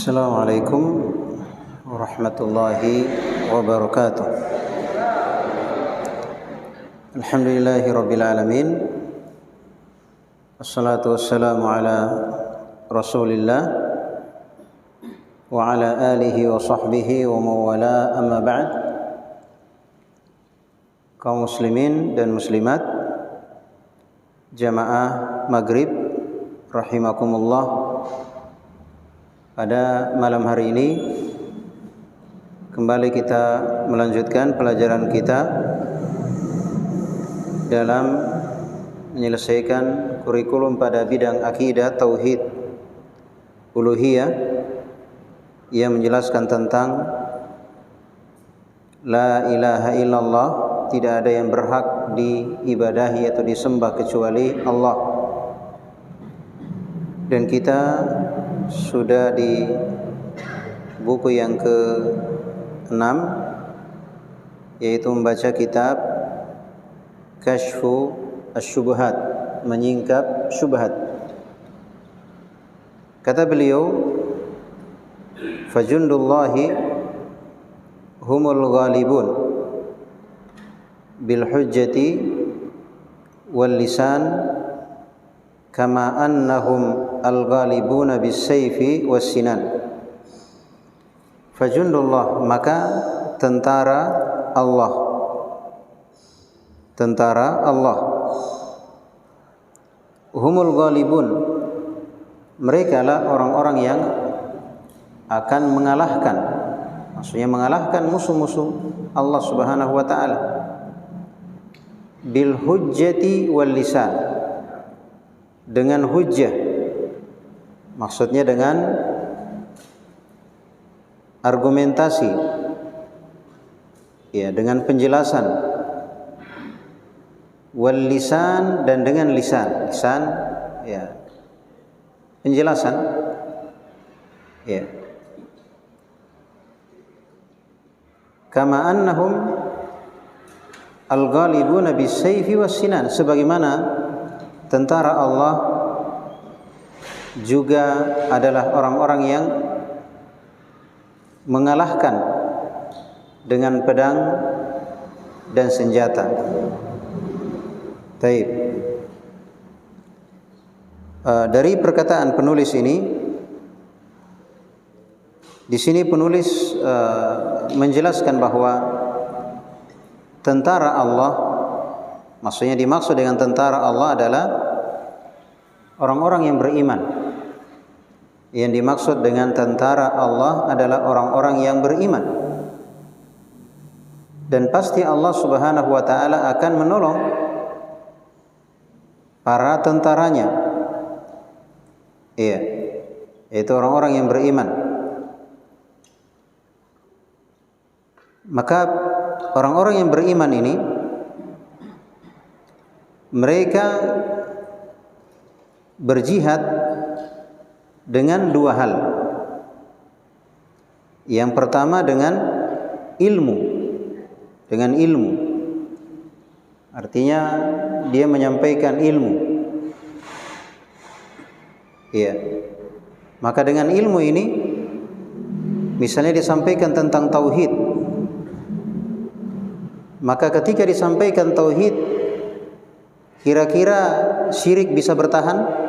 Assalamualaikum warahmatullahi wabarakatuh. Alhamdulillahi rabbil alamin. Assalatu wassalamu ala Rasulillah wa ala alihi wa sahbihi wa mawala, amma ba'd. Kaum muslimin dan muslimat, jamaah maghrib rahimakumullah. Pada malam hari ini kembali kita melanjutkan pelajaran kita dalam menyelesaikan kurikulum pada bidang akidah, tauhid, uluhiyah yang menjelaskan tentang la ilaha illallah, tidak ada yang berhak diibadahi atau disembah kecuali Allah. Dan kita sudah di buku yang ke-6, yaitu membaca kitab Kashfu Asy-Syubhat, menyingkap syubhat. Kata beliau, fajundullahi humul ghalibun bil hujjati wal lisan kama annahum al-ghalibuna bis-sayfi was-sinan. Fajundullah, maka tentara Allah, humul ghalibun, mereka lah orang-orang yang akan mengalahkan, maksudnya mengalahkan musuh-musuh Allah Subhanahu wa taala, bil hujjati wal lisan, dengan hujjah, maksudnya dengan argumentasi, ya, dengan penjelasan, wal lisan, dan dengan lisan, ya, penjelasan, ya, kama annahum al-ghalibuna bis-sayfi was-sinan, sebagaimana tentara Allah juga adalah orang-orang yang mengalahkan dengan pedang dan senjata. Taib. Dari perkataan penulis ini, di sini penulis menjelaskan bahwa tentara Allah, maksudnya dimaksud dengan tentara Allah adalah orang-orang yang beriman. Yang dimaksud dengan tentara Allah adalah orang-orang yang beriman. Dan pasti Allah Subhanahu wa taala akan menolong para tentaranya. Iya, yaitu orang-orang yang beriman. Maka orang-orang yang beriman ini, mereka berjihad dengan dua hal. Yang pertama dengan ilmu. Artinya dia menyampaikan ilmu. Iya. Maka dengan ilmu ini, misalnya disampaikan tentang tauhid, maka ketika disampaikan tauhid, kira-kira syirik bisa bertahan?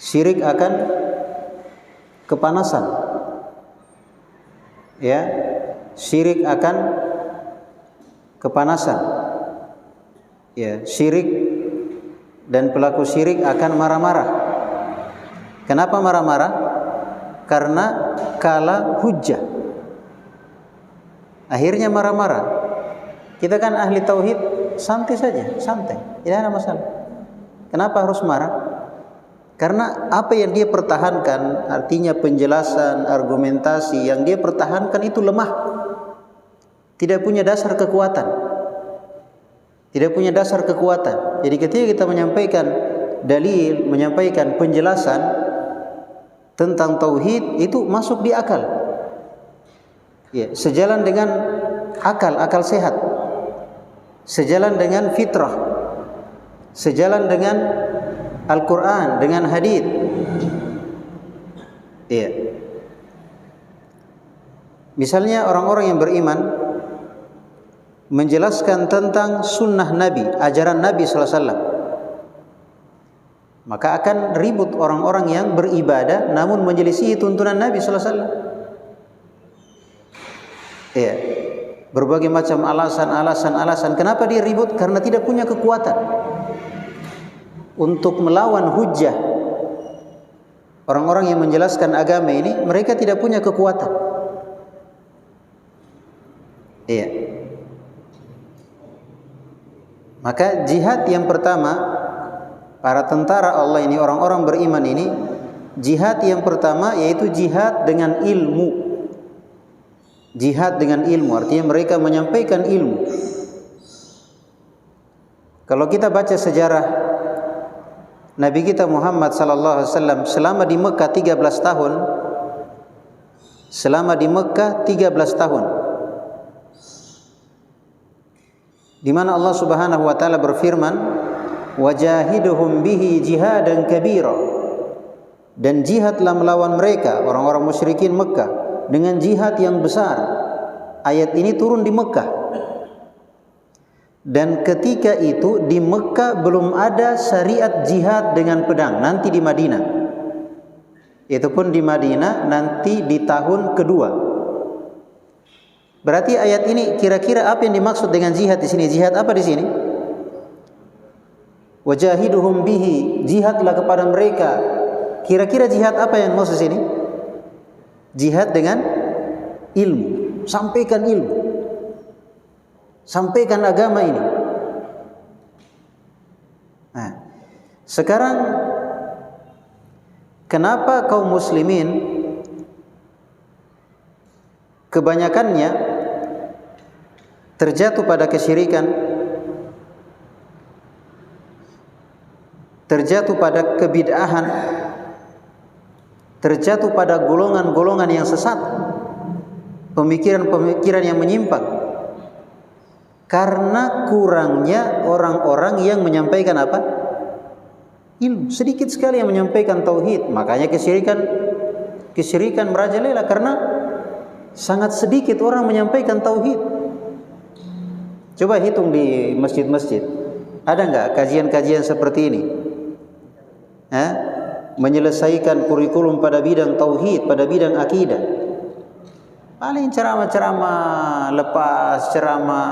Syirik akan kepanasan. Ya, syirik akan kepanasan. Ya, syirik dan pelaku syirik akan marah-marah. Kenapa marah-marah? Karena kalah hujjah. Akhirnya marah-marah. Kita kan ahli tauhid, santai saja, santai, tidak ada masalah. Kenapa harus marah? Karena apa yang dia pertahankan, artinya penjelasan, argumentasi yang dia pertahankan itu lemah, tidak punya dasar kekuatan. Jadi ketika kita menyampaikan dalil, menyampaikan penjelasan tentang tauhid, itu masuk di akal, ya, sejalan dengan akal sehat, sejalan dengan fitrah, sejalan dengan Al-Quran, dengan hadits. Iya. Misalnya orang-orang yang beriman menjelaskan tentang sunnah Nabi, ajaran Nabi sallallahu alaihi wasallam, maka akan ribut orang-orang yang beribadah namun menyelisihi tuntunan Nabi sallallahu alaihi wasallam. Iya. Berbagai macam alasan kenapa dia ribut, karena tidak punya kekuatan untuk melawan hujjah. Orang-orang yang menjelaskan agama ini, mereka tidak punya kekuatan. Iya. Maka jihad yang pertama, para tentara Allah ini, orang-orang beriman ini, jihad yang pertama yaitu jihad dengan ilmu. Jihad dengan ilmu artinya mereka menyampaikan ilmu. Kalau kita baca sejarah Nabi kita Muhammad sallallahu alaihi wasallam selama di Mekah 13 tahun, selama di Mekah 13 tahun, di mana Allah Subhanahu wa taala berfirman, wajahiduhum bihi jihadan kabira, dan jihadlah melawan mereka orang-orang musyrikin Mekah dengan jihad yang besar. Ayat ini turun di Mekah, dan ketika itu di Mekah belum ada syariat jihad dengan pedang. Nanti di Madinah, itu pun di Madinah nanti di tahun kedua. Berarti ayat ini kira-kira apa yang dimaksud dengan jihad di sini? Jihad apa di sini? Wajahiduhum bihi, jihadlah kepada mereka. Kira-kira jihad apa yang maksud sini? Jihad dengan ilmu. Sampaikan ilmu, sampaikan agama ini. Nah, sekarang kenapa kaum muslimin kebanyakannya terjatuh pada kesyirikan, terjatuh pada kebid'ahan, terjatuh pada golongan-golongan yang sesat, pemikiran-pemikiran yang menyimpang? Karena kurangnya orang-orang yang menyampaikan apa? Ilmu. Sedikit sekali yang menyampaikan tauhid. Makanya kesyirikan merajalela, karena sangat sedikit orang menyampaikan tauhid. Coba hitung di masjid-masjid, ada nggak kajian-kajian seperti ini? Menyelesaikan kurikulum pada bidang tauhid, pada bidang akidah. Paling ceramah-ceramah lepas, ceramah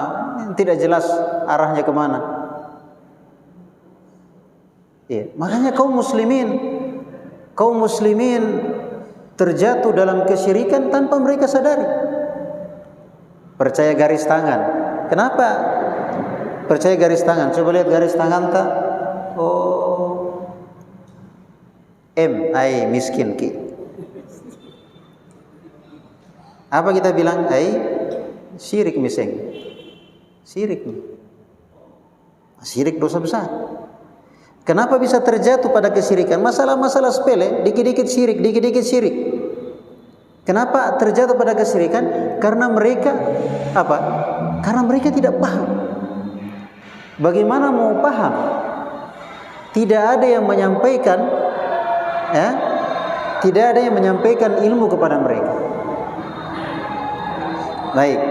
tidak jelas arahnya kemana. Ya, makanya kaum muslimin terjatuh dalam kesyirikan tanpa mereka sadari. Percaya garis tangan. Kenapa percaya garis tangan? Coba lihat garis tangan tak? Oh, M, ai miskin ki. Apa kita bilang? Ai syirik miseng. Syirik. Syirik dosa besar. Kenapa bisa terjatuh pada kesyirikan? Masalah-masalah sepele, dikit-dikit syirik, dikit-dikit syirik. Kenapa terjatuh pada kesyirikan? Karena mereka apa? Karena mereka tidak paham. Bagaimana mau paham? Tidak ada yang menyampaikan, tidak ada yang menyampaikan ilmu kepada mereka. Baik.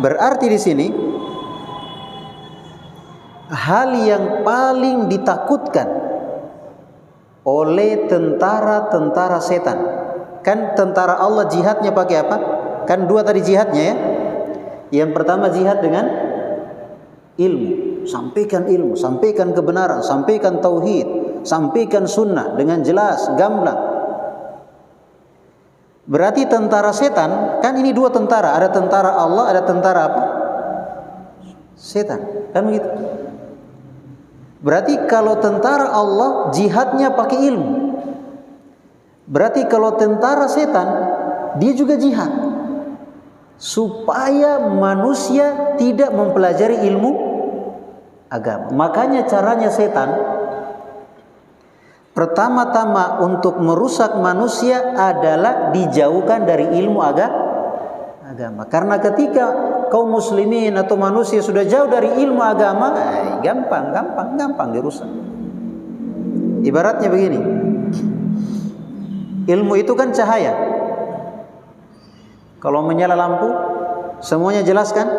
Berarti di sini hal yang paling ditakutkan oleh tentara-tentara setan, kan tentara Allah jihadnya pakai apa? Kan dua tadi jihadnya ya. Yang pertama jihad dengan ilmu, sampaikan ilmu, sampaikan kebenaran, sampaikan tauhid, sampaikan sunnah dengan jelas, gamblang. Berarti tentara setan, kan ini dua tentara, ada tentara Allah, ada tentara apa? Setan, kan begitu. Berarti kalau tentara Allah jihadnya pakai ilmu. Berarti kalau tentara setan dia juga jihad supaya manusia tidak mempelajari ilmu agama. Makanya caranya setan pertama-tama untuk merusak manusia adalah dijauhkan dari ilmu agama. Karena ketika kaum muslimin atau manusia sudah jauh dari ilmu agama, gampang dirusak. Ibaratnya begini, Ilmu itu kan cahaya. Kalau menyala lampu, semuanya jelas kan?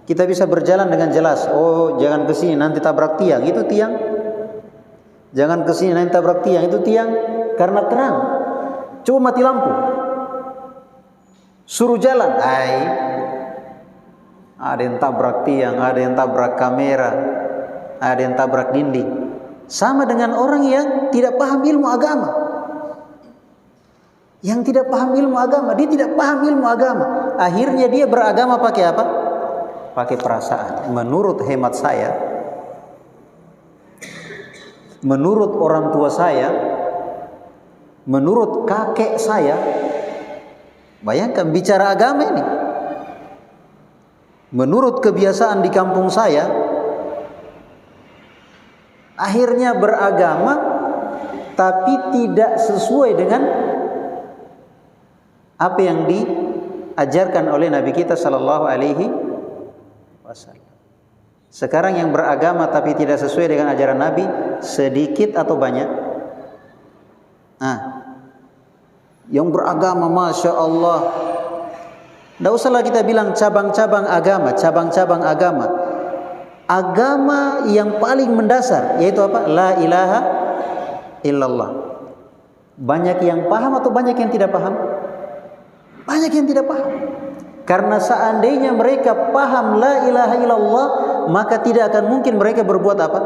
Kita bisa berjalan dengan jelas. Oh, jangan ke sini nanti tabrak tiang, itu tiang. Jangan ke sini nanti tabrak tiang, itu tiang. Karena terang. Coba mati lampu. Suruh jalan, ada yang tabrak tiang, ada yang tabrak kamera, ada yang tabrak dinding. Sama dengan orang yang tidak paham ilmu agama. Yang tidak paham ilmu agama, dia tidak paham ilmu agama. Akhirnya dia beragama pakai apa? Pakai perasaan. Menurut hemat saya, menurut orang tua saya, menurut kakek saya, bayangkan bicara agama ini. Menurut kebiasaan di kampung saya, akhirnya beragama tapi tidak sesuai dengan apa yang diajarkan oleh Nabi kita sallallahu alaihi wasallam. Sekarang yang beragama tapi tidak sesuai dengan ajaran Nabi sedikit atau banyak? Yang beragama Masya Allah, tidak usahlah kita bilang cabang-cabang agama, cabang-cabang agama. Agama yang paling mendasar yaitu apa? La ilaha illallah. Banyak yang paham atau banyak yang tidak paham? Banyak yang tidak paham. Karena seandainya mereka paham la ilaha illallah, maka tidak akan mungkin mereka berbuat apa?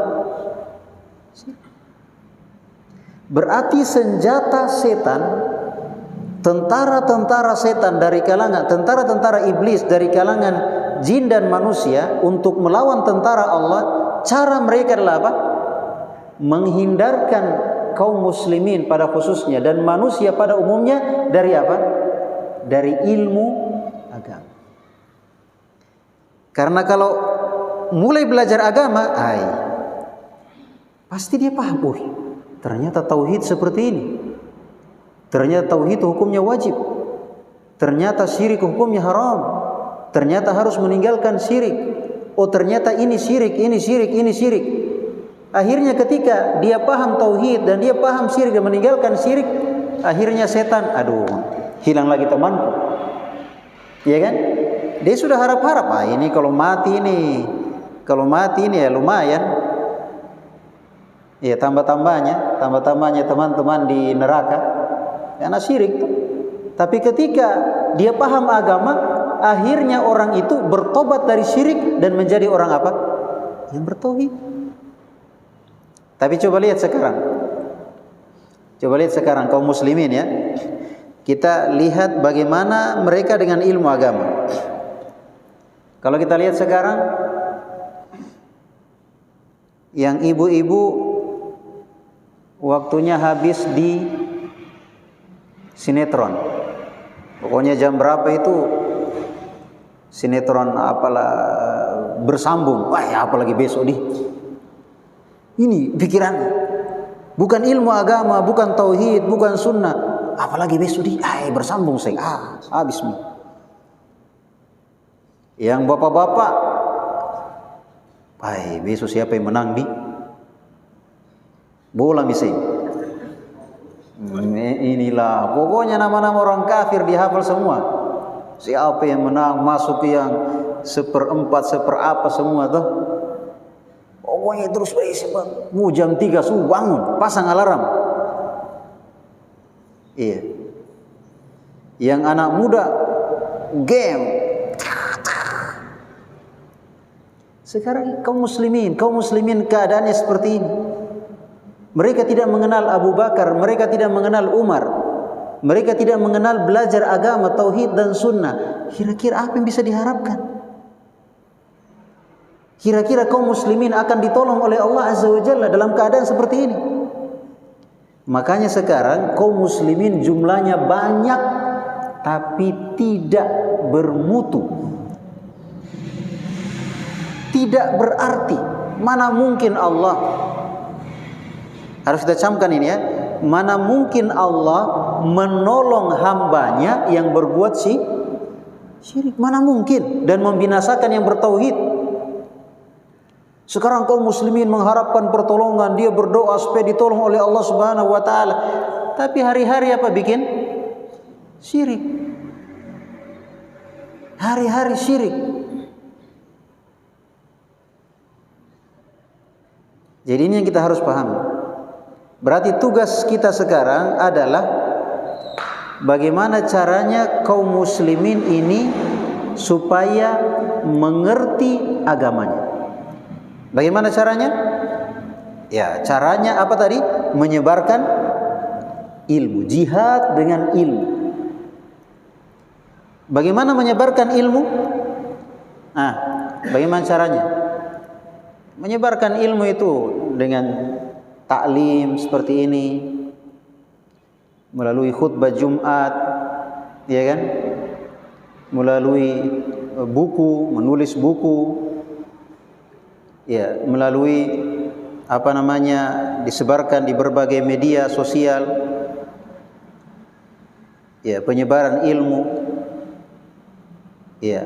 Berarti senjata setan, tentara-tentara setan dari kalangan, tentara-tentara iblis dari kalangan jin dan manusia untuk melawan tentara Allah, cara mereka adalah apa? Menghindarkan kaum muslimin pada khususnya dan manusia pada umumnya dari apa? Dari ilmu agama. Karena kalau mulai belajar agama, pasti dia paham, ternyata tauhid seperti ini. Ternyata tauhid hukumnya wajib. Ternyata syirik hukumnya haram. Ternyata harus meninggalkan syirik. Oh, ternyata ini syirik, ini syirik, ini syirik. Akhirnya ketika dia paham tauhid dan dia paham syirik dan meninggalkan syirik, akhirnya setan, hilang lagi temanku. Iya kan? Dia sudah harap-harap, ini kalau mati ini ya lumayan. Ya, tambah-tambahnya teman-teman di neraka. Karena syirik tuh. Tapi ketika dia paham agama, akhirnya orang itu bertobat dari syirik dan menjadi orang apa? Yang bertauhid. Tapi coba lihat sekarang kaum muslimin ya. Kita lihat bagaimana mereka dengan ilmu agama. Kalau kita lihat sekarang, yang ibu-ibu waktunya habis di sinetron. Pokoknya jam berapa itu sinetron apalah bersambung. Apalagi besok ini pikiran. Bukan ilmu agama, bukan tauhid, bukan sunnah. Apalagi besok bersambung saya. Habis nih. Yang bapak-bapak, besok siapa yang menang di bola misalnya. Inilah pokoknya nama-nama orang kafir dihafal semua. Siapa yang menang masuk yang seperempat seperapa semua tuh. Pokoknya terus mau jam 3 subuh bangun, pasang alarm. Iya. Yang anak muda game. Sekarang kaum muslimin keadaannya seperti ini. Mereka tidak mengenal Abu Bakar, mereka tidak mengenal Umar, mereka tidak mengenal belajar agama, tauhid dan sunnah. Kira-kira apa yang bisa diharapkan? Kira-kira kaum muslimin akan ditolong oleh Allah Azza wa Jalla dalam keadaan seperti ini? Makanya sekarang kaum muslimin jumlahnya banyak tapi tidak bermutu. Tidak berarti. Mana mungkin Allah, harus kita camkan ini ya, mana mungkin Allah menolong hambanya yang berbuat syirik, mana mungkin, dan membinasakan yang bertauhid. Sekarang kaum muslimin mengharapkan pertolongan, dia berdoa supaya ditolong oleh Allah Subhanahu wa taala. tapi hari-hari apa bikin? Syirik. Hari-hari syirik. Jadi ini yang kita harus pahami. Berarti tugas kita sekarang adalah bagaimana caranya kaum muslimin ini supaya mengerti agamanya. Bagaimana caranya? Ya, caranya apa tadi? Menyebarkan ilmu, jihad dengan ilmu. Bagaimana menyebarkan ilmu? Nah, bagaimana caranya? Menyebarkan ilmu itu dengan taklim seperti ini, melalui khutbah Jumat, ya kan? Melalui buku, menulis buku, ya, melalui disebarkan di berbagai media sosial, ya, penyebaran ilmu, ya,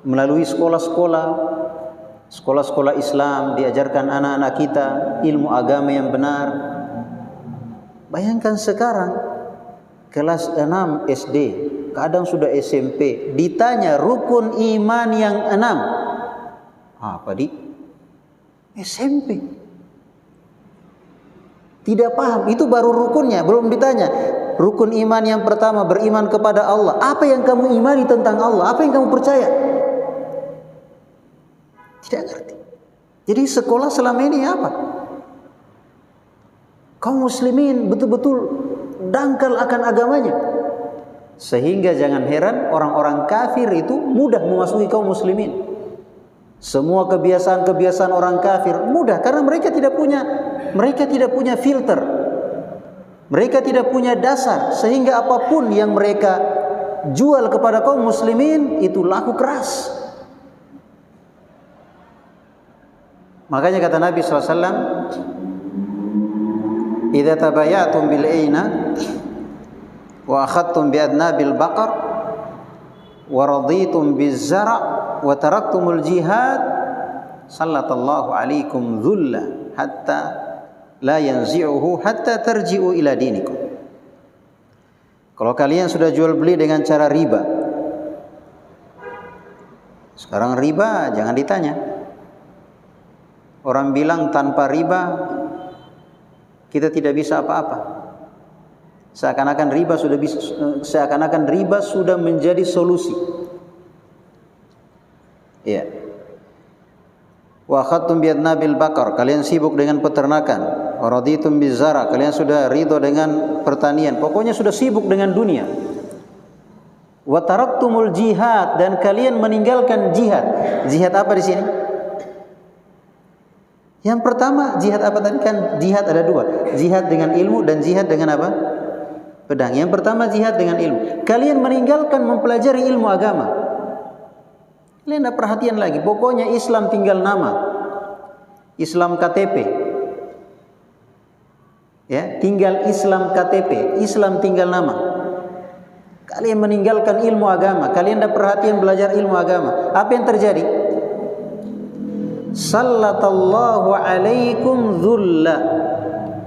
melalui sekolah-sekolah Islam, diajarkan anak-anak kita ilmu agama yang benar. Bayangkan sekarang kelas 6 SD, kadang sudah SMP, ditanya rukun iman yang 6. Apa di SMP? Tidak paham, itu baru rukunnya, belum ditanya. Rukun iman yang pertama, beriman kepada Allah. Apa yang kamu imani tentang Allah? Apa yang kamu percaya? Tidak ngerti. Jadi sekolah selama ini apa? Kaum muslimin betul-betul dangkal akan agamanya. Sehingga jangan heran orang-orang kafir itu mudah memasuki kaum muslimin. Semua kebiasaan-kebiasaan orang kafir mudah karena mereka tidak punya filter. Mereka tidak punya dasar sehingga apapun yang mereka jual kepada kaum muslimin itu laku keras. Makanya kata Nabi SAW, "Idza tabayatum bil aina wa akhadtum bi adnabil baqar wa raditum biz zara' wa taraktumul jihad sallallahu alaikum dhulla hatta la yanzi'uhu hatta tarji'u ila dinikum." Kalau kalian sudah jual beli dengan cara riba, sekarang riba jangan ditanya. Orang bilang tanpa riba kita tidak bisa apa-apa. Seakan-akan riba sudah menjadi solusi. Ya. Wa akhadtum bi adnabil baqar, kalian sibuk dengan peternakan. Wa raditum bizara, kalian sudah ridho dengan pertanian. Pokoknya sudah sibuk dengan dunia. Wa taraktumul jihad, dan kalian meninggalkan jihad. Jihad apa di sini? Yang pertama jihad apa tadi? Kan jihad ada dua, jihad dengan ilmu dan jihad dengan apa? Pedang. Yang pertama jihad dengan ilmu. Kalian meninggalkan mempelajari ilmu agama. Kalian tidak perhatian lagi. Pokoknya Islam tinggal nama, Islam KTP, ya, tinggal Islam KTP, Islam tinggal nama. Kalian meninggalkan ilmu agama. Kalian tidak perhatian belajar ilmu agama. Apa yang terjadi? Sallallahu alaikum dhulla,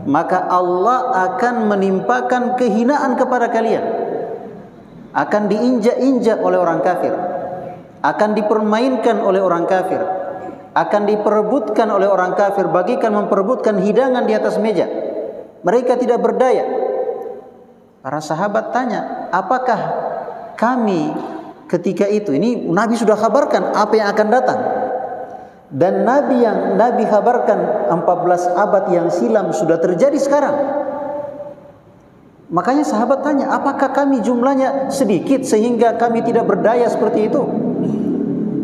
maka Allah akan menimpakan kehinaan kepada kalian, akan diinjak-injak oleh orang kafir, akan dipermainkan oleh orang kafir, akan diperebutkan oleh orang kafir, bagikan memperebutkan hidangan di atas meja. Mereka tidak berdaya. Para sahabat tanya, apakah kami ketika itu? Ini Nabi sudah kabarkan apa yang akan datang. Dan Nabi kabarkan 14 abad yang silam sudah terjadi sekarang. Makanya sahabat tanya, apakah kami jumlahnya sedikit sehingga kami tidak berdaya seperti itu?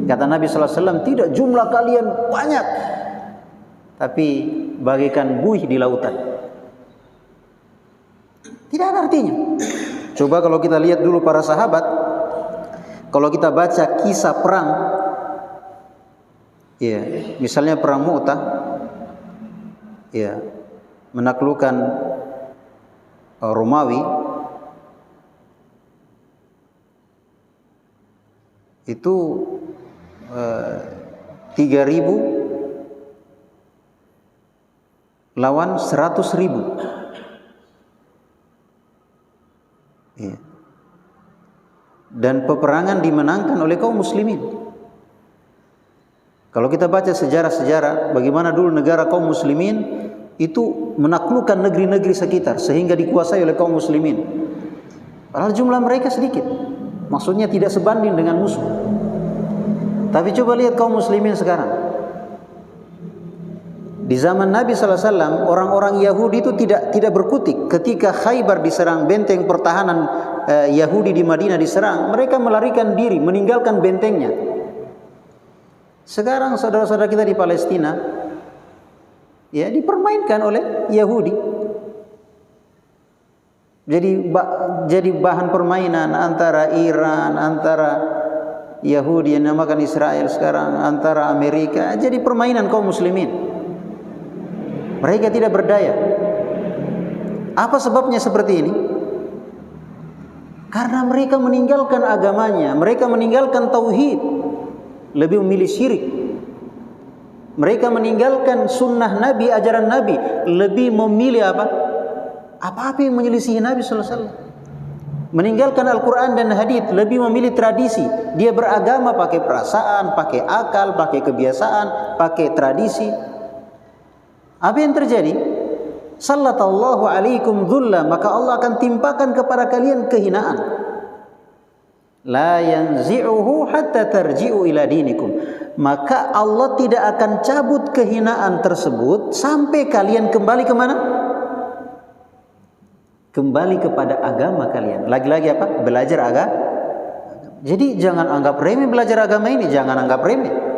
Kata Nabi SAW, tidak, jumlah kalian banyak, tapi bagaikan buih di lautan. Tidak ada artinya. Coba kalau kita lihat dulu para sahabat, kalau kita baca kisah perang, ya, misalnya perang Mu'tah, ya, menaklukkan Romawi, itu 3.000 lawan 100.000. dan peperangan dimenangkan oleh kaum muslimin. Kalau kita baca sejarah-sejarah bagaimana dulu negara kaum muslimin itu menaklukkan negeri-negeri sekitar sehingga dikuasai oleh kaum muslimin. Padahal jumlah mereka sedikit. Maksudnya tidak sebanding dengan musuh. Tapi coba lihat kaum muslimin sekarang. Di zaman Nabi SAW, orang-orang Yahudi itu tidak berkutik. Ketika Khaybar diserang, benteng pertahanan Yahudi di Madinah diserang, mereka melarikan diri, meninggalkan bentengnya. Sekarang saudara-saudara kita di Palestina, ya, dipermainkan oleh Yahudi. Jadi bahan permainan antara Iran, antara Yahudi yang namakan Israel sekarang, antara Amerika, jadi permainan kaum muslimin. Mereka tidak berdaya. Apa sebabnya seperti ini? Karena mereka meninggalkan agamanya, mereka meninggalkan tauhid, lebih memilih syirik. Mereka meninggalkan sunnah Nabi, ajaran Nabi, lebih memilih apa? Apa-apa yang menyelisihi Nabi sallallahu alaihi wasallam. Meninggalkan Al-Quran dan hadis, lebih memilih tradisi. Dia beragama pakai perasaan, pakai akal, pakai kebiasaan, pakai tradisi. Apa yang terjadi? Sallallahu alaikum dhulla, maka Allah akan timpakan kepada kalian kehinaan. La yanzi'uhu hatta tarji'u ila dinikum. Maka Allah tidak akan cabut kehinaan tersebut sampai kalian kembali ke mana? Kembali kepada agama kalian. Lagi-lagi apa? Belajar agama. Jadi jangan anggap remeh belajar agama ini, jangan anggap remeh.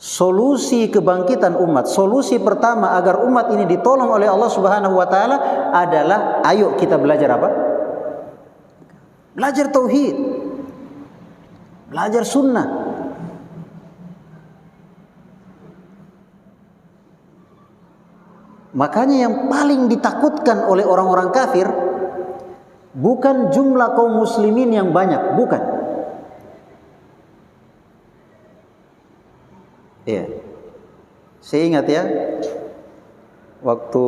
Solusi kebangkitan umat, solusi pertama agar umat ini ditolong oleh Allah Subhanahu wa taala adalah ayo kita belajar apa? Belajar tauhid. Belajar sunnah. Makanya yang paling ditakutkan oleh orang-orang kafir bukan jumlah kaum muslimin yang banyak, bukan. Iya. Saya ingat ya, waktu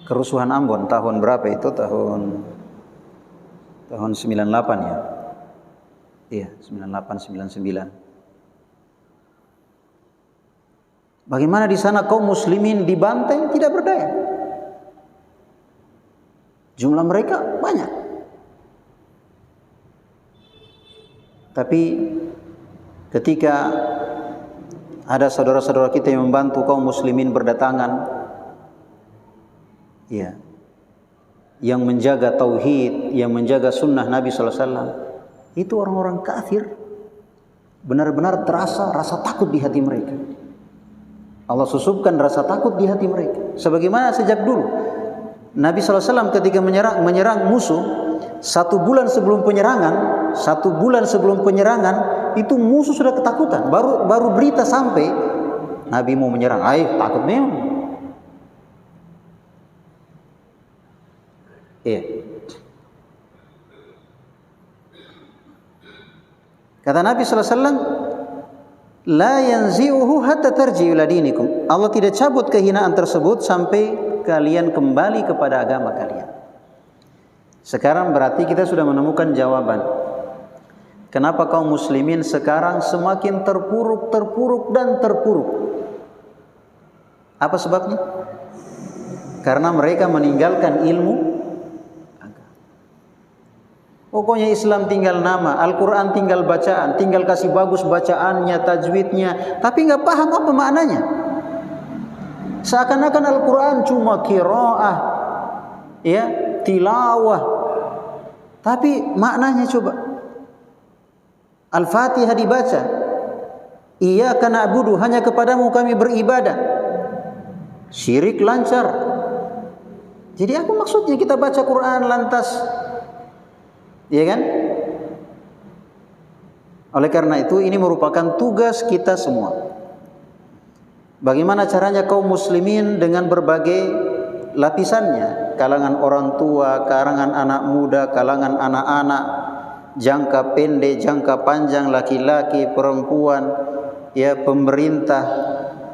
kerusuhan Ambon tahun berapa itu? Tahun 98 ya. Iya, 98 99. Bagaimana di sana kaum muslimin dibantai, tidak berdaya. Jumlah mereka banyak. Tapi ketika ada saudara-saudara kita yang membantu kaum muslimin berdatangan, ya, yang menjaga tauhid, yang menjaga sunnah Nabi sallallahu alaihi wasallam, itu orang-orang kafir benar-benar terasa rasa takut di hati mereka. Allah susupkan rasa takut di hati mereka. Sebagaimana sejak dulu Nabi sallallahu alaihi wasallam ketika menyerang musuh, 1 bulan sebelum penyerangan itu musuh sudah ketakutan. Baru berita sampai Nabi mau menyerang, takut memang. Iya. Kata Nabi sallallahu alaihi wasallam, la yanzi'uhu hatta tarji'u ila dinikum. Allah tidak cabut kehinaan tersebut sampai kalian kembali kepada agama kalian. Sekarang berarti kita sudah menemukan jawaban. Kenapa kaum muslimin sekarang semakin terpuruk dan terpuruk? Apa sebabnya? Karena mereka meninggalkan ilmu agama. Pokoknya Islam tinggal nama, Al-Quran tinggal bacaan, tinggal kasih bagus bacaannya, tajwidnya, tapi nggak paham apa maknanya. Seakan-akan Al-Quran cuma qiraah, ya, tilawah, tapi maknanya coba. Al-Fatihah dibaca, iyyaka na'budu, hanya kepadamu kami beribadah, syirik lancar. Jadi apa maksudnya kita baca Quran lantas, ya kan? Oleh karena itu ini merupakan tugas kita semua. Bagaimana caranya kaum muslimin dengan berbagai lapisannya, kalangan orang tua, kalangan anak muda, kalangan anak-anak, jangka pendek, jangka panjang, laki-laki, perempuan, ya, pemerintah,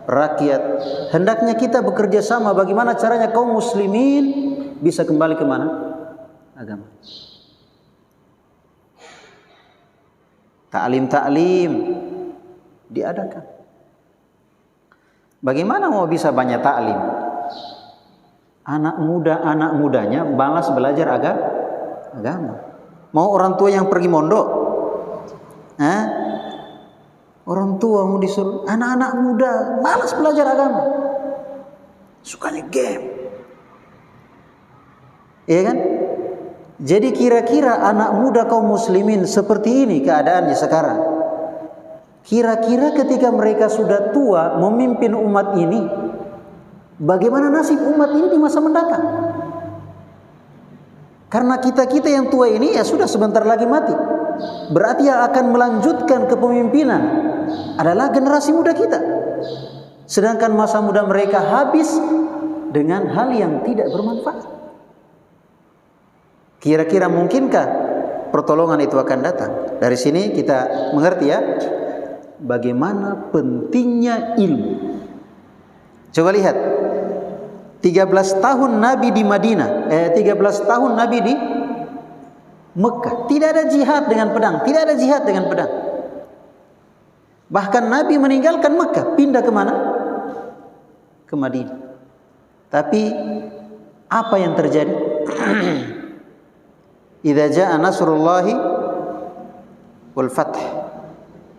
rakyat. Hendaknya kita bekerja sama bagaimana caranya kaum muslimin bisa kembali ke mana? agama. Ta'lim diadakan. Bagaimana mau bisa banyak taklim? Anak mudanya balas belajar agama. Mau orang tua yang pergi mondok? Orang tua mau disuruh, anak-anak muda malas belajar agama, sukanya game, iya kan? Jadi kira-kira anak muda kaum muslimin seperti ini keadaannya sekarang. Kira-kira ketika mereka sudah tua memimpin umat ini, bagaimana nasib umat ini di masa mendatang? Karena kita yang tua ini ya sudah sebentar lagi mati. Berarti yang akan melanjutkan kepemimpinan adalah generasi muda kita. Sedangkan masa muda mereka habis dengan hal yang tidak bermanfaat. Kira-kira mungkinkah pertolongan itu akan datang? Dari sini kita mengerti ya, bagaimana pentingnya ilmu. Coba lihat, 13 tahun Nabi di Madinah, 13 tahun Nabi di Mekah, tidak ada jihad dengan pedang, tidak ada jihad dengan pedang. Bahkan Nabi meninggalkan Mekah, pindah ke mana? Ke Madinah. Tapi apa yang terjadi? Idza jaa nasrullahi wal fath.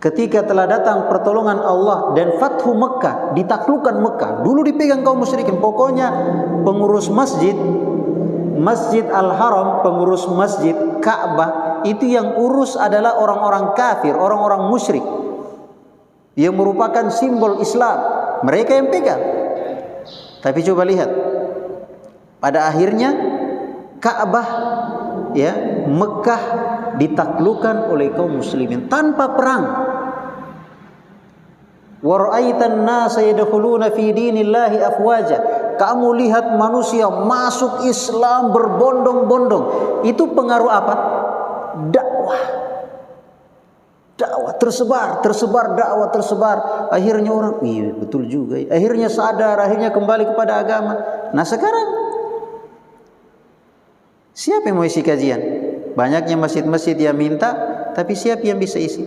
Ketika telah datang pertolongan Allah dan fathu Mekah, ditaklukkan Mekah. Dulu dipegang kaum musyrikin, pokoknya pengurus Masjid Al-Haram, pengurus Masjid Ka'bah, itu yang urus adalah orang-orang kafir, orang-orang musyrik yang merupakan simbol Islam. Mereka yang pegang. Tapi coba lihat, pada akhirnya Ka'bah, ya, Mekah ditaklukkan oleh kaum muslimin tanpa perang. Wa ra'aitan nasa yadkhuluna fi dinillahi afwaja. Kamu lihat manusia masuk Islam berbondong-bondong. Itu pengaruh apa? Dakwah. Dakwah tersebar, dakwah tersebar. Akhirnya orang, iya betul juga. Akhirnya sadar, akhirnya kembali kepada agama. Nah sekarang siapa yang mau isi kajian? Banyaknya masjid-masjid yang minta, tapi siapa yang bisa isi?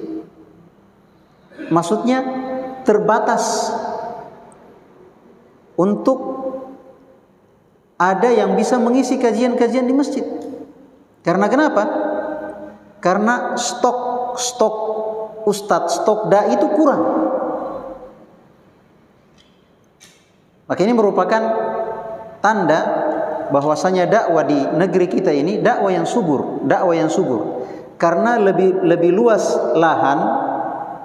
Maksudnya terbatas untuk ada yang bisa mengisi kajian-kajian di masjid. Karena kenapa? Karena stok ustadz, stok dai itu kurang. Maka ini merupakan tanda bahwasanya dakwah di negeri kita ini dakwah yang subur. Karena lebih luas lahan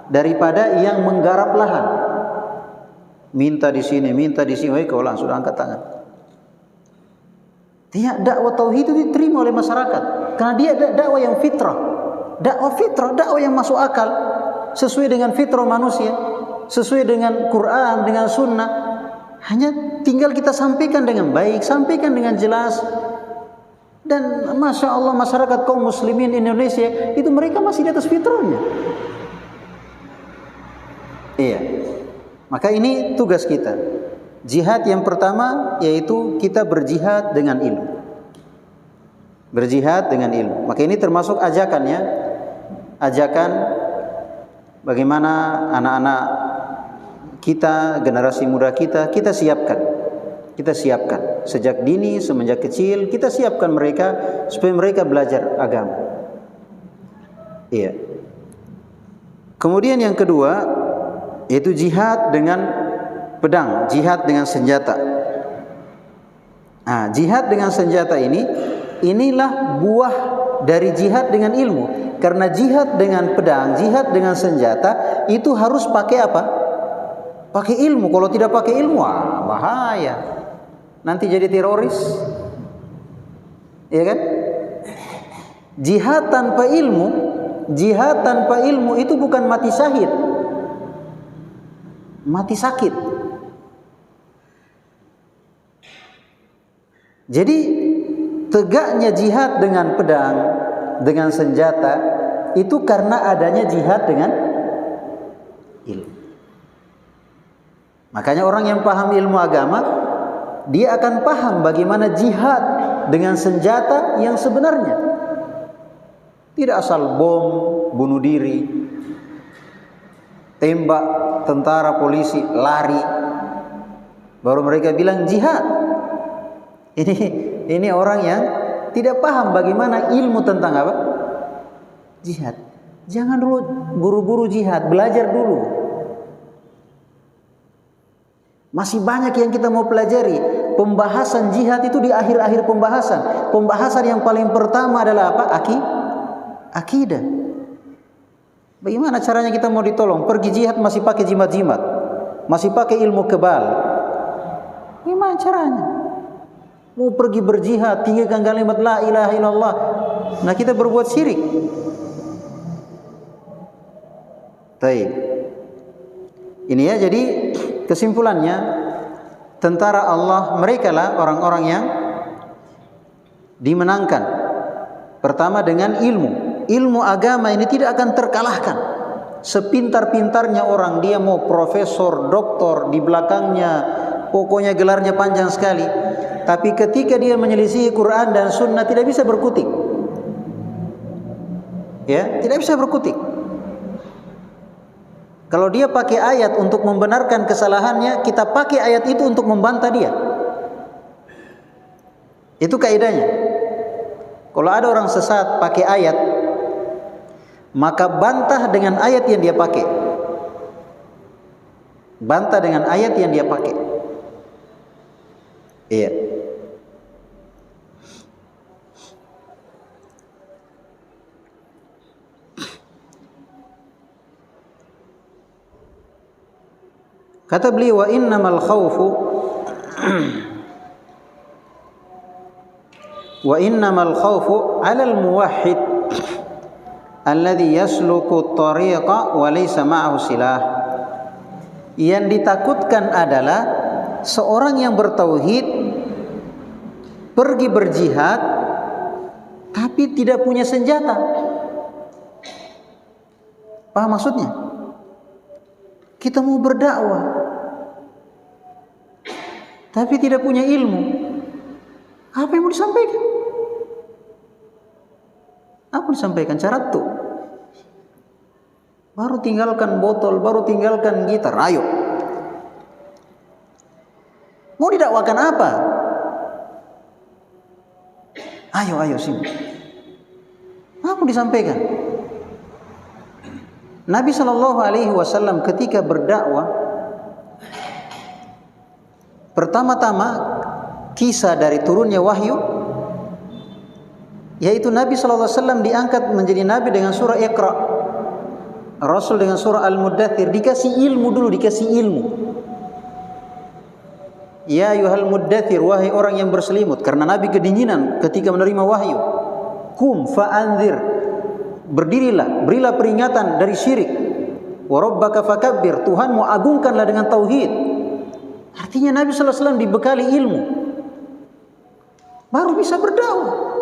daripada yang menggarap lahan. Minta di sini, kau langsung angkat tangan. Dia dakwah tauhid itu diterima oleh masyarakat karena dia dakwah yang fitrah, dakwah yang masuk akal, sesuai dengan fitrah manusia, sesuai dengan Quran, dengan sunnah. Hanya tinggal kita sampaikan dengan baik, sampaikan dengan jelas. Dan Masya Allah masyarakat kaum muslimin Indonesia itu mereka masih di atas fitrahnya. Iya. Maka ini tugas kita. Jihad yang pertama yaitu kita berjihad dengan ilmu. Berjihad dengan ilmu. Maka ini termasuk ajakannya. Ajakan bagaimana anak-anak kita, generasi muda kita siapkan. Kita siapkan sejak dini, semenjak kecil kita siapkan mereka supaya mereka belajar agama. Iya. Kemudian yang kedua yaitu jihad dengan pedang, jihad dengan senjata. Nah, jihad dengan senjata inilah buah dari jihad dengan ilmu. Karena jihad dengan pedang, jihad dengan senjata itu harus pakai apa? Pakai ilmu. Kalau tidak pakai ilmu, bahaya. Nanti jadi teroris. Iya kan? Jihad tanpa ilmu itu bukan mati syahid. Mati sakit. Jadi tegaknya jihad dengan pedang, dengan senjata itu karena adanya jihad dengan ilmu. Makanya orang yang paham ilmu agama, dia akan paham bagaimana jihad dengan senjata yang sebenarnya. Tidak asal bom, bunuh diri, tembak tentara, polisi, lari, baru mereka bilang jihad. Ini orang yang tidak paham bagaimana ilmu tentang apa? Jihad. Jangan dulu buru-buru jihad, belajar dulu. Masih banyak yang kita mau pelajari. Pembahasan jihad itu di akhir-akhir pembahasan. Pembahasan yang paling pertama adalah apa? Akidah. Bagaimana caranya kita mau ditolong? Pergi jihad masih pakai jimat-jimat, masih pakai ilmu kebal. Gimana caranya? Mau pergi berjihad, tinggikan kalimat la ilaha illallah, nah kita berbuat syirik. Baik. Ini ya, jadi kesimpulannya, tentara Allah mereka lah orang-orang yang dimenangkan. Pertama dengan ilmu. Ilmu agama ini tidak akan terkalahkan. Sepintar-pintarnya orang, dia mau profesor, doktor, di belakangnya pokoknya gelarnya panjang sekali, tapi ketika dia menyelisihi Quran dan Sunnah tidak bisa berkutik. Ya, tidak bisa berkutik. Kalau dia pakai ayat untuk membenarkan kesalahannya, kita pakai ayat itu untuk membantah dia. Itu kaidahnya. Kalau ada orang sesat pakai ayat, maka bantah dengan ayat yang dia pakai. Bantah dengan ayat yang dia pakai. Iya. Kata beliau, wa innamal khawfu wa innamal khawfu 'alal muwahhid alladhi yasluku at-tariqa wa laysa ma'ahu silah. Yang ditakutkan adalah seorang yang bertauhid pergi berjihad tapi tidak punya senjata. Paham maksudnya? Kita mau berdakwah tapi tidak punya ilmu. Apa yang mau disampaikan? Apa disampaikan? Syarat tuh. Baru tinggalkan botol, baru tinggalkan gitar, ayo. Mau didakwakan apa? Ayo sini. Apa disampaikan? Nabi SAW ketika berdakwah, pertama-tama kisah dari turunnya wahyu, yaitu Nabi SAW diangkat menjadi Nabi dengan surah Iqra, Rasul dengan surah Al-Muddathir. Dikasih ilmu dulu, dikasih ilmu. Ya ayyuhal muddathir, wahai orang yang berselimut, karena Nabi kedinginan ketika menerima wahyu. Kum fa'anzir, berdirilah, berilah peringatan dari syirik. Wa rabbaka fakabbir, Tuhanmu agungkanlah dengan tauhid. Artinya Nabi SAW dibekali ilmu, baru bisa berdakwah.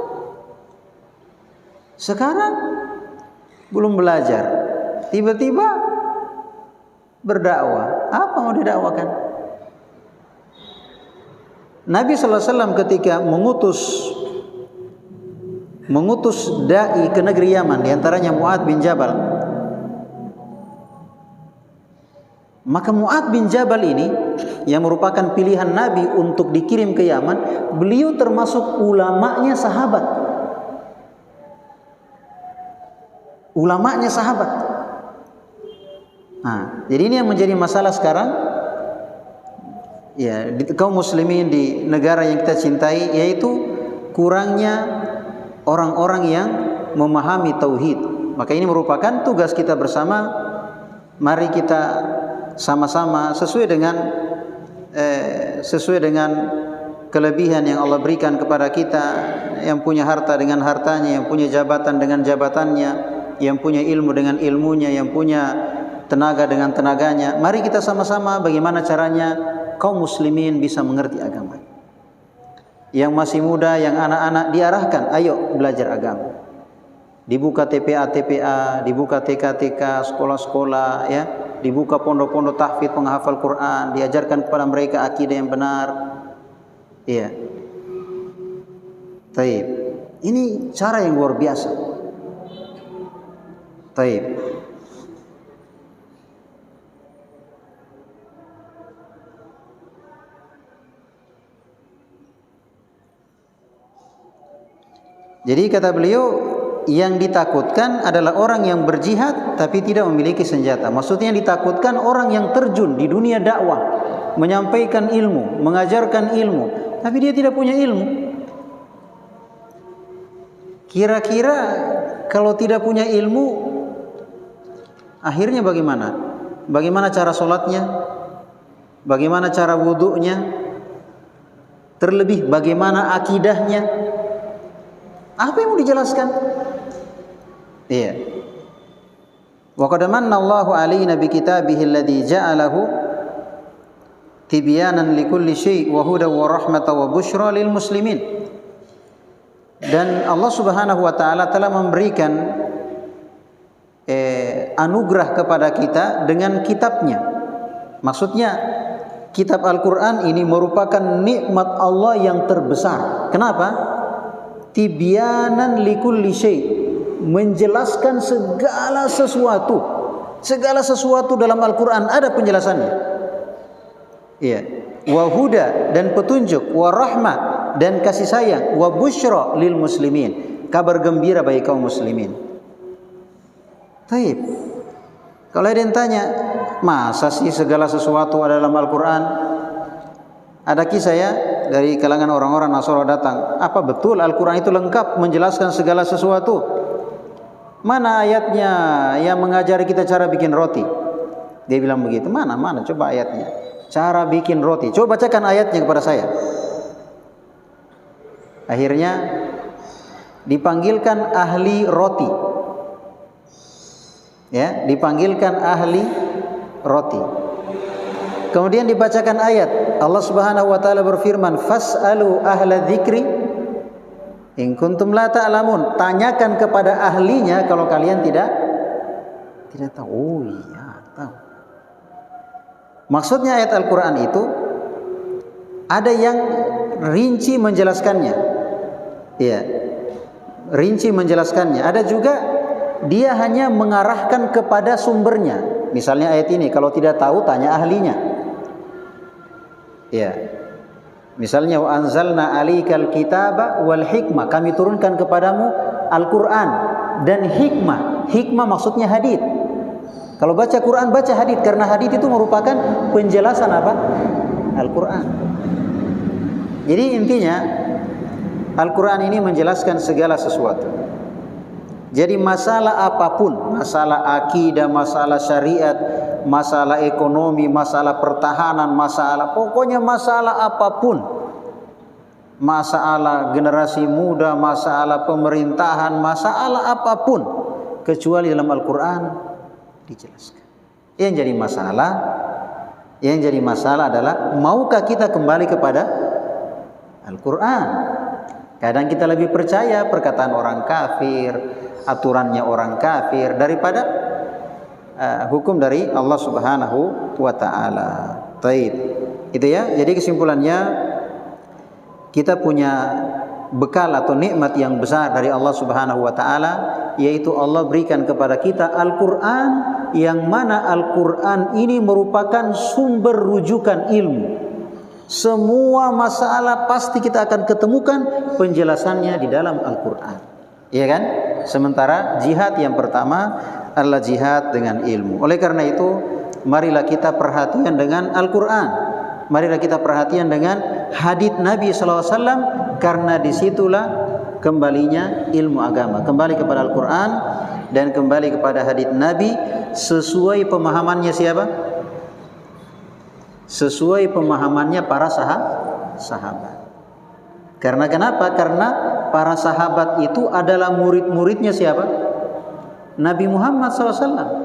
Sekarang belum belajar, tiba-tiba berdakwah. Apa mau didakwakan? Nabi SAW ketika mengutus dai ke negeri Yaman, diantaranya Mu'adz bin Jabal. Maka Mu'adz bin Jabal ini yang merupakan pilihan Nabi untuk dikirim ke Yaman, beliau termasuk ulamanya sahabat. Ulamanya sahabat. Nah, jadi ini yang menjadi masalah sekarang, ya, kaum muslimin di negara yang kita cintai, yaitu kurangnya orang-orang yang memahami tauhid. Maka ini merupakan tugas kita bersama. Mari kita sama-sama sesuai dengan kelebihan yang Allah berikan kepada kita, yang punya harta dengan hartanya, yang punya jabatan dengan jabatannya, yang punya ilmu dengan ilmunya, yang punya tenaga dengan tenaganya. Mari kita sama-sama bagaimana caranya kaum muslimin bisa mengerti agama. Yang masih muda, yang anak-anak diarahkan, ayo belajar agama. Dibuka TPA, dibuka TK, sekolah-sekolah, ya, dibuka pondok-pondok tahfidz penghafal Quran, diajarkan kepada mereka akidah yang benar. Iya. Taib. Ini cara yang luar biasa. Taib. Jadi kata beliau, yang ditakutkan adalah orang yang berjihad tapi tidak memiliki senjata. Maksudnya yang ditakutkan orang yang terjun di dunia dakwah, menyampaikan ilmu, mengajarkan ilmu, tapi dia tidak punya ilmu. Kira-kira kalau tidak punya ilmu, akhirnya bagaimana? Bagaimana cara sholatnya? Bagaimana cara wudunya? Terlebih bagaimana akidahnya? Apa yang mau dijelaskan? Iya. Wa qad manna Allahu 'alaina bi kitabihi alladhi ja'alahu tibyanan likulli syai' wa hudan wa rahmatan wa busyra lil muslimin. Dan Allah Subhanahu wa taala telah memberikan anugerah kepada kita dengan kitabnya. Maksudnya kitab Al-Qur'an ini merupakan nikmat Allah yang terbesar. Kenapa? Tibyanan likulli syai', menjelaskan segala sesuatu. Segala sesuatu dalam Al-Qur'an ada penjelasannya. Iya. Wa huda, dan petunjuk, wa rahmah, dan kasih sayang, wa busyra lil muslimin, kabar gembira bagi kaum muslimin. Taib. Kalau ada yang tanya, masa sih segala sesuatu ada dalam Al-Qur'an? Ada kisah ya, dari kalangan orang-orang Nasara datang, apa betul Al-Quran itu lengkap menjelaskan segala sesuatu? Mana ayatnya yang mengajari kita cara bikin roti? Dia bilang begitu. Mana coba ayatnya, cara bikin roti, coba bacakan ayatnya kepada saya. Akhirnya dipanggilkan ahli roti, ya, dipanggilkan ahli roti. Kemudian dibacakan ayat. Allah Subhanahu wa taala berfirman, "Fas'alu ahla dzikri in kuntum la ta'lamun." Tanyakan kepada ahlinya kalau kalian tidak tahu. Oh iya, tahu. Maksudnya ayat Al-Qur'an itu ada yang rinci menjelaskannya. Iya. Rinci menjelaskannya. Ada juga dia hanya mengarahkan kepada sumbernya. Misalnya ayat ini, kalau tidak tahu tanya ahlinya. Ya. Misalnya wa anzalna 'alaikal kitaba wal hikmah, kami turunkan kepadamu Al-Qur'an dan hikmah. Hikmah maksudnya hadits. Kalau baca Quran baca hadits, karena hadits itu merupakan penjelasan apa? Al-Qur'an. Jadi intinya Al-Qur'an ini menjelaskan segala sesuatu. Jadi masalah apapun, masalah akidah, masalah syariat, masalah ekonomi, masalah pertahanan, pokoknya masalah apapun, masalah generasi muda, masalah pemerintahan, masalah apapun, kecuali dalam Al-Quran dijelaskan. Yang jadi masalah adalah maukah kita kembali kepada Al-Quran? Kadang kita lebih percaya perkataan orang kafir, aturannya orang kafir daripada hukum dari Allah Subhanahu wa taala. Taib. Itu ya. Jadi kesimpulannya, kita punya bekal atau nikmat yang besar dari Allah Subhanahu wa taala, yaitu Allah berikan kepada kita Al-Qur'an, yang mana Al-Qur'an ini merupakan sumber rujukan ilmu. Semua masalah pasti kita akan ketemukan penjelasannya di dalam Al-Qur'an. Iya kan? Sementara jihad yang pertama adalah jihad dengan ilmu. Oleh karena itu, marilah kita perhatian dengan Al-Qur'an. Marilah kita perhatian dengan hadits Nabi SAW, karena disitulah kembalinya ilmu agama. Kembali kepada Al-Qur'an dan kembali kepada hadits Nabi sesuai pemahamannya siapa? Sesuai pemahamannya para sahabat. Karena kenapa? Karena para sahabat itu adalah murid-muridnya siapa? Nabi Muhammad SAW.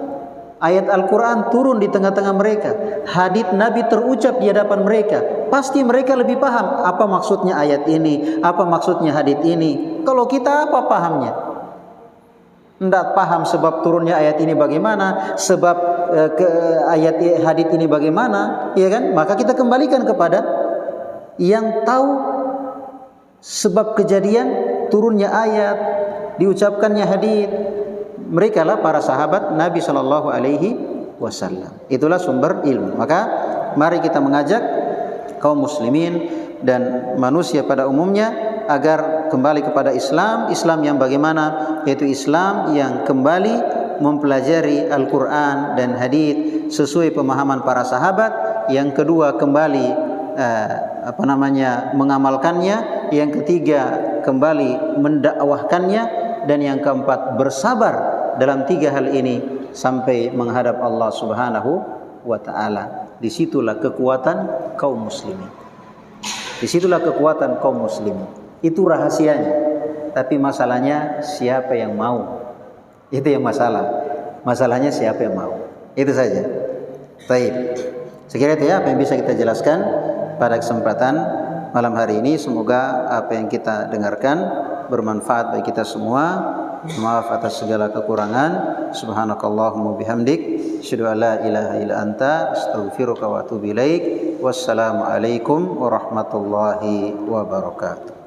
Ayat Al-Quran turun di tengah-tengah mereka, hadits Nabi terucap di hadapan mereka. Pasti mereka lebih paham apa maksudnya ayat ini, apa maksudnya hadits ini. Kalau kita apa pahamnya? Tidak paham sebab turunnya ayat ini bagaimana, sebab ayat hadits ini bagaimana, ya kan? Maka kita kembalikan kepada yang tahu sebab kejadian turunnya ayat, diucapkannya hadis, mereka lah para sahabat Nabi Shallallahu Alaihi Wasallam. Itulah sumber ilmu. Maka mari kita mengajak kaum muslimin dan manusia pada umumnya agar kembali kepada Islam, Islam yang bagaimana? Yaitu Islam yang kembali mempelajari Al-Quran dan hadis sesuai pemahaman para sahabat. Yang kedua, kembali mengamalkannya. Yang ketiga, kembali mendakwahkannya. Dan yang keempat, bersabar dalam 3 hal ini sampai menghadap Allah Subhanahu wa Ta'ala. Disitulah kekuatan kaum muslimin. Disitulah kekuatan kaum muslimin. Itu rahasianya. Tapi masalahnya siapa yang mau? Itu yang masalah. Masalahnya siapa yang mau? Itu saja. Baik. Sekiranya itu ya apa yang bisa kita jelaskan pada kesempatan malam hari ini. Semoga apa yang kita dengarkan bermanfaat bagi kita semua. Maaf atas segala kekurangan. Subhanakallahumma bihamdik, asyhadu an la ilaha illa anta, astaghfiruka wa atubu ilaik. Wassalamualaikum warahmatullahi wabarakatuh.